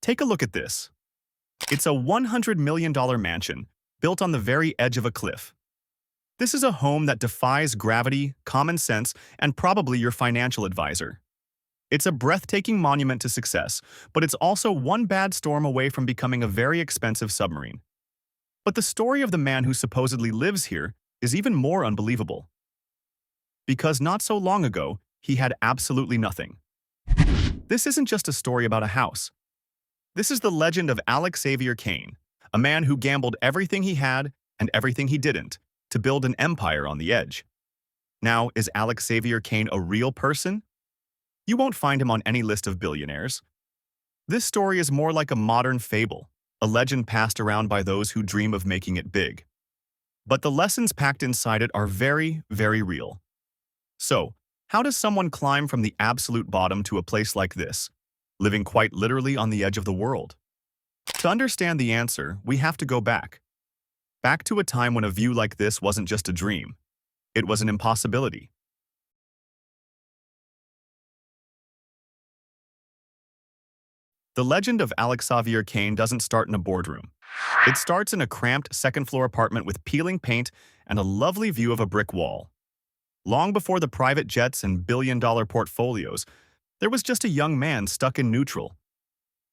Take a look at this. It's a $100 million mansion built on the very edge of a cliff. This is a home that defies gravity, common sense, and probably your financial advisor. It's a breathtaking monument to success, but it's also one bad storm away from becoming a very expensive submarine. But the story of the man who supposedly lives here is even more unbelievable. Because not so long ago, he had absolutely nothing. This isn't just a story about a house. This is the legend of Alexavier Kane, a man who gambled everything he had and everything he didn't to build an empire on the edge. Now, is Alexavier Kane a real person? You won't find him on any list of billionaires. This story is more like a modern fable, a legend passed around by those who dream of making it big. But the lessons packed inside it are very, very real. So, how does someone climb from the absolute bottom to a place like this, living quite literally on the edge of the world? To understand the answer, we have to go back. Back to a time when a view like this wasn't just a dream. It was an impossibility. The legend of Alexavier Kane doesn't start in a boardroom. It starts in a cramped second-floor apartment with peeling paint and a lovely view of a brick wall. Long before the private jets and billion-dollar portfolios, there was just a young man stuck in neutral.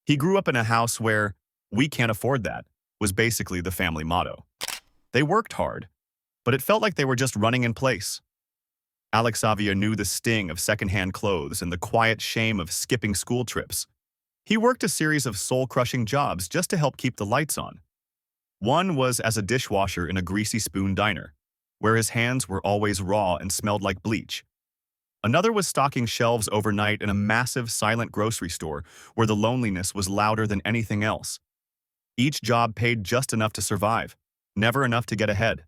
He grew up in a house where, "We can't afford that," was basically the family motto. They worked hard, but it felt like they were just running in place. Alexavier knew the sting of secondhand clothes and the quiet shame of skipping school trips. He worked a series of soul-crushing jobs just to help keep the lights on. One was as a dishwasher in a greasy spoon diner, where his hands were always raw and smelled like bleach. Another was stocking shelves overnight in a massive, silent grocery store where the loneliness was louder than anything else. Each job paid just enough to survive, never enough to get ahead.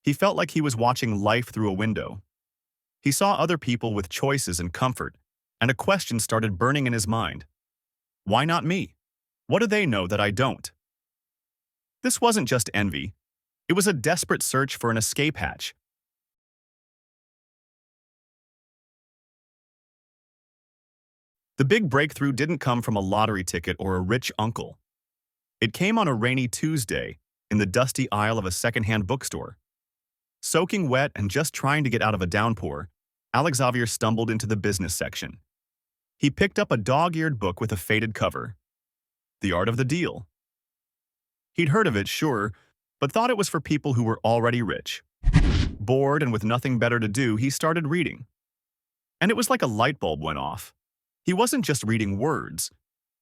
He felt like he was watching life through a window. He saw other people with choices and comfort, and a question started burning in his mind. Why not me? What do they know that I don't? This wasn't just envy. It was a desperate search for an escape hatch. The big breakthrough didn't come from a lottery ticket or a rich uncle. It came on a rainy Tuesday in the dusty aisle of a secondhand bookstore. Soaking wet and just trying to get out of a downpour, Alexavier stumbled into the business section. He picked up a dog-eared book with a faded cover. The Art of the Deal. He'd heard of it, sure, but thought it was for people who were already rich. Bored and with nothing better to do, he started reading. And it was like a light bulb went off. He wasn't just reading words.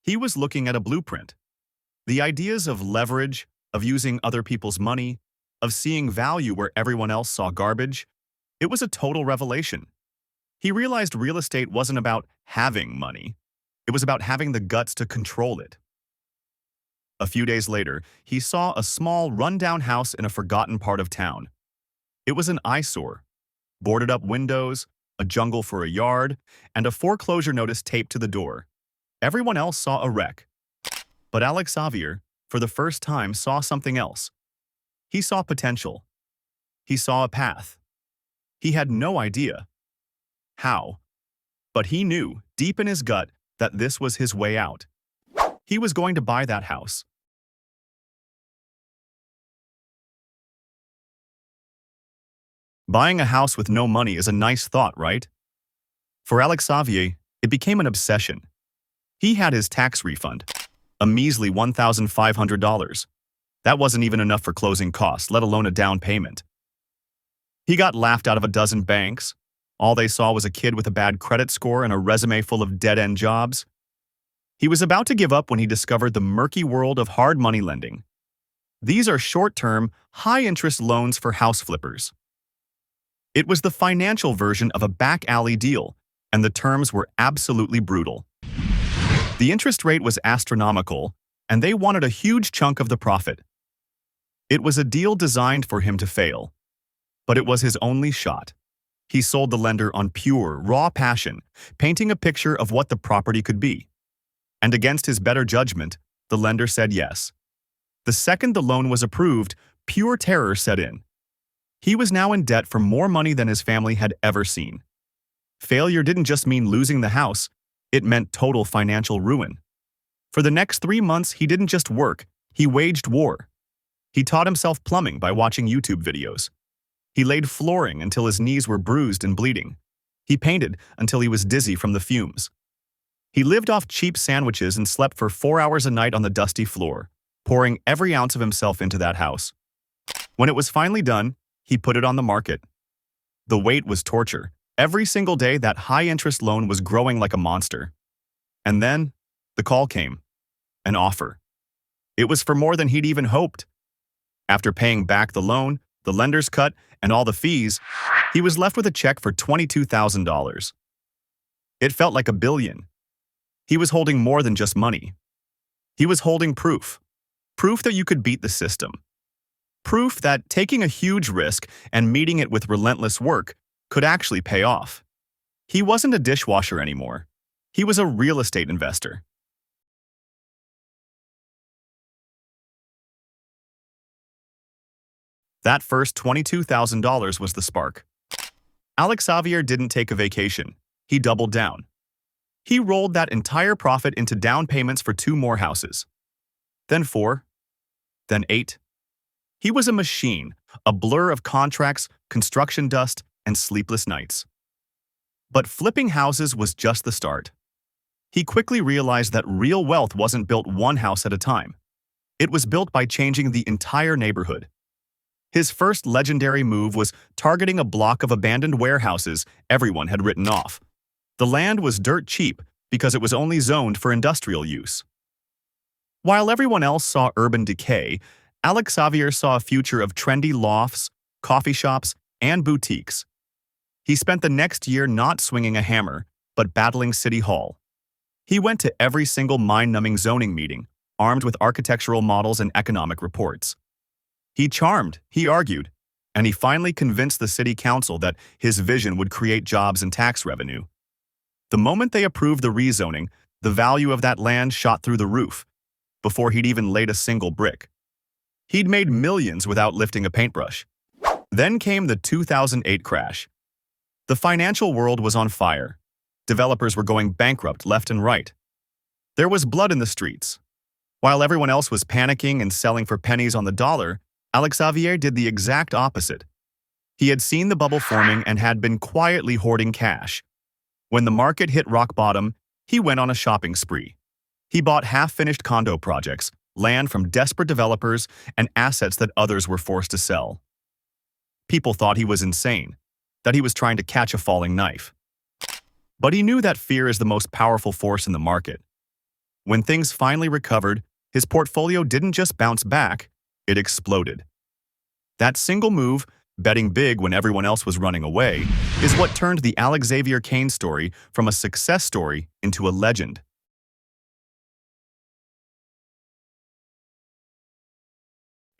He was looking at a blueprint. The ideas of leverage, of using other people's money, of seeing value where everyone else saw garbage. It was a total revelation. He realized real estate wasn't about having money. It was about having the guts to control it. A few days later, he saw a small, run-down house in a forgotten part of town. It was an eyesore. Boarded-up windows, a jungle for a yard, and a foreclosure notice taped to the door. Everyone else saw a wreck. But Alexavier, for the first time, saw something else. He saw potential. He saw a path. He had no idea how, but he knew, deep in his gut, that this was his way out. He was going to buy that house. Buying a house with no money is a nice thought, right? For Alexavier, it became an obsession. He had his tax refund, a measly $1,500. That wasn't even enough for closing costs, let alone a down payment. He got laughed out of a dozen banks. All they saw was a kid with a bad credit score and a resume full of dead-end jobs. He was about to give up when he discovered the murky world of hard money lending. These are short-term, high-interest loans for house flippers. It was the financial version of a back-alley deal, and the terms were absolutely brutal. The interest rate was astronomical, and they wanted a huge chunk of the profit. It was a deal designed for him to fail, but it was his only shot. He sold the lender on pure, raw passion, painting a picture of what the property could be. And against his better judgment, the lender said yes. The second the loan was approved, pure terror set in. He was now in debt for more money than his family had ever seen. Failure didn't just mean losing the house, it meant total financial ruin. For the next 3 months, he didn't just work, he waged war. He taught himself plumbing by watching YouTube videos. He laid flooring until his knees were bruised and bleeding. He painted until he was dizzy from the fumes. He lived off cheap sandwiches and slept for 4 hours a night on the dusty floor, pouring every ounce of himself into that house. When it was finally done, he put it on the market. The wait was torture. Every single day, that high-interest loan was growing like a monster. And then, the call came. An offer. It was for more than he'd even hoped. After paying back the loan, the lender's cut, and all the fees, he was left with a check for $22,000. It felt like $1 billion. He was holding more than just money. He was holding proof. Proof that you could beat the system. Proof that taking a huge risk and meeting it with relentless work could actually pay off. He wasn't a dishwasher anymore. He was a real estate investor. That first $22,000 was the spark. Alexavier didn't take a vacation. He doubled down. He rolled that entire profit into down payments for 2 more houses. Then 4. Then 8. He was a machine, a blur of contracts, construction dust, and sleepless nights. But flipping houses was just the start. He quickly realized that real wealth wasn't built one house at a time. It was built by changing the entire neighborhood. His first legendary move was targeting a block of abandoned warehouses everyone had written off. The land was dirt cheap because it was only zoned for industrial use. While everyone else saw urban decay, Alexavier saw a future of trendy lofts, coffee shops, and boutiques. He spent the next year not swinging a hammer, but battling City Hall. He went to every single mind-numbing zoning meeting, armed with architectural models and economic reports. He charmed, he argued, and he finally convinced the city council that his vision would create jobs and tax revenue. The moment they approved the rezoning, the value of that land shot through the roof, before he'd even laid a single brick. He'd made millions without lifting a paintbrush. Then came the 2008 crash. The financial world was on fire. Developers were going bankrupt left and right. There was blood in the streets. While everyone else was panicking and selling for pennies on the dollar, Alexavier did the exact opposite. He had seen the bubble forming and had been quietly hoarding cash. When the market hit rock bottom, he went on a shopping spree. He bought half-finished condo projects, land from desperate developers, and assets that others were forced to sell. People thought he was insane, that he was trying to catch a falling knife. But he knew that fear is the most powerful force in the market. When things finally recovered, his portfolio didn't just bounce back, it exploded. That single move, betting big when everyone else was running away, is what turned the Alexavier Kane story from a success story into a legend.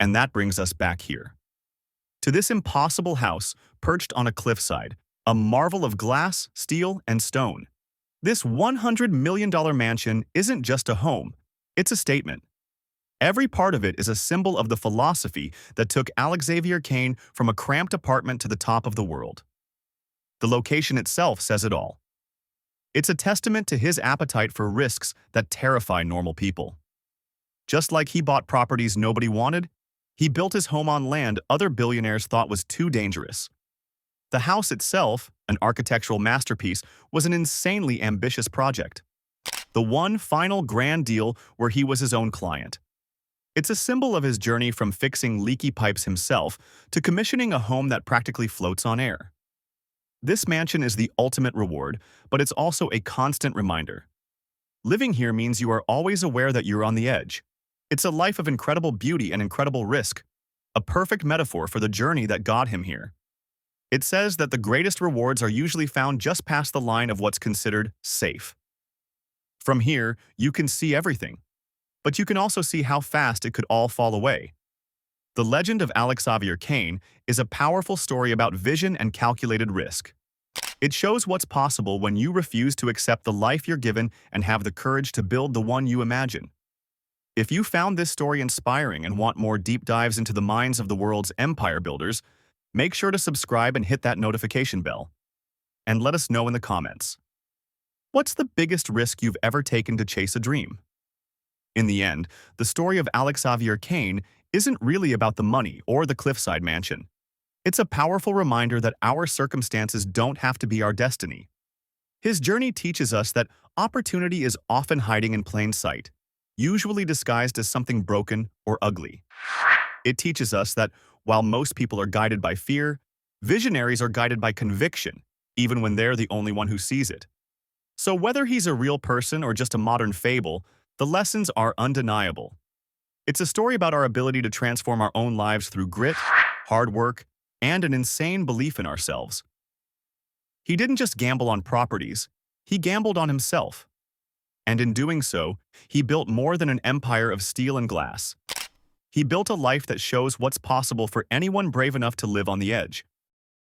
And that brings us back here, to this impossible house perched on a cliffside, a marvel of glass, steel, and stone. This $100 million mansion isn't just a home, it's a statement. Every part of it is a symbol of the philosophy that took Alexavier Kane from a cramped apartment to the top of the world. The location itself says it all. It's a testament to his appetite for risks that terrify normal people. Just like he bought properties nobody wanted, he built his home on land other billionaires thought was too dangerous. The house itself, an architectural masterpiece, was an insanely ambitious project. The one final grand deal where he was his own client. It's a symbol of his journey from fixing leaky pipes himself to commissioning a home that practically floats on air. This mansion is the ultimate reward, but it's also a constant reminder. Living here means you are always aware that you're on the edge. It's a life of incredible beauty and incredible risk, a perfect metaphor for the journey that got him here. It says that the greatest rewards are usually found just past the line of what's considered safe. From here, you can see everything, but you can also see how fast it could all fall away. The legend of Alexavier Kane is a powerful story about vision and calculated risk. It shows what's possible when you refuse to accept the life you're given and have the courage to build the one you imagine. If you found this story inspiring and want more deep dives into the minds of the world's empire builders, make sure to subscribe and hit that notification bell. And let us know in the comments. What's the biggest risk you've ever taken to chase a dream? In the end, the story of Alexavier Kane isn't really about the money or the Cliffside mansion. It's a powerful reminder that our circumstances don't have to be our destiny. His journey teaches us that opportunity is often hiding in plain sight, usually disguised as something broken or ugly. It teaches us that while most people are guided by fear, visionaries are guided by conviction, even when they're the only one who sees it. So whether he's a real person or just a modern fable, the lessons are undeniable. It's a story about our ability to transform our own lives through grit, hard work, and an insane belief in ourselves. He didn't just gamble on properties, he gambled on himself. And in doing so, he built more than an empire of steel and glass. He built a life that shows what's possible for anyone brave enough to live on the edge.